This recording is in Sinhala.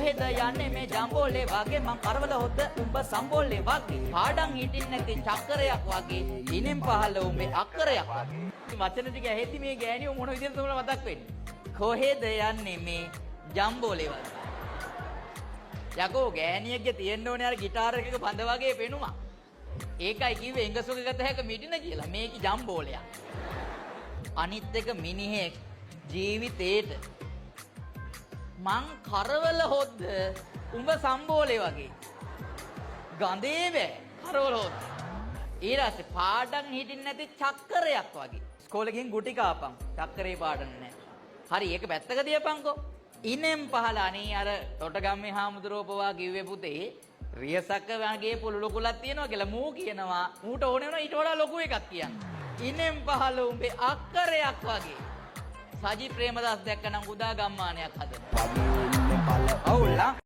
කොහෙද යන්නේ මේ ජම්බෝලේ වගේ මං කරවල හොද්ද උඹ සම්බෝලේ වගේ පාඩම් හිටින් නැති චක්‍රයක් වගේ ඉනෙන් පහළ උඹේ අක්කරයක් වගේ වචන ටික ඇහෙද්දි මේ ගෑණියෝ මොන විදිහටද උඹලා මතක් වෙන්නේ කොහෙද යන්නේ මේ ජම්බෝලේ වගේ යකෝ ගෑණියෙක්ගේ තියෙන්න ඕනේ අර গিitar එකක බඳ වගේ පෙනුමක් ඒකයි කිව්වේ එංගසුක ගත හැක මිටින කියලා මේක ජම්බෝලයක් අනිත් එක මිනිහෙක් ජීවිතේට මං කරවල හොද්ද උඹ සම්බෝලේ වගේ ගඳේ බෑ කරවල හොද්ද ඊට පාඩම් හිටින් නැති චක්‍රයක් වගේ ඉස්කෝලේ ගිහින් ගුටි කාපන් චක්‍රේ පාඩම් නැහැ හරි ඒක පැත්තක තියපන්කෝ ඉනෙන් පහළ අනේ අර තොටගම්මේ හාමුදුරුවෝපවා කිව්වේ පුතේ රියසක වගේ පුළු ලොකුලක් තියෙනවා කියලා මූ කියනවා මූට ඕනේ වෙනවා ඊට වඩා ලොකු එකක් කියන්න ඉනෙන් පහළ උඹේ අක්කරයක් වගේ සජි ප්‍රේමදාස් දැක්කනම් උදා ගම්මානයක් හදනවා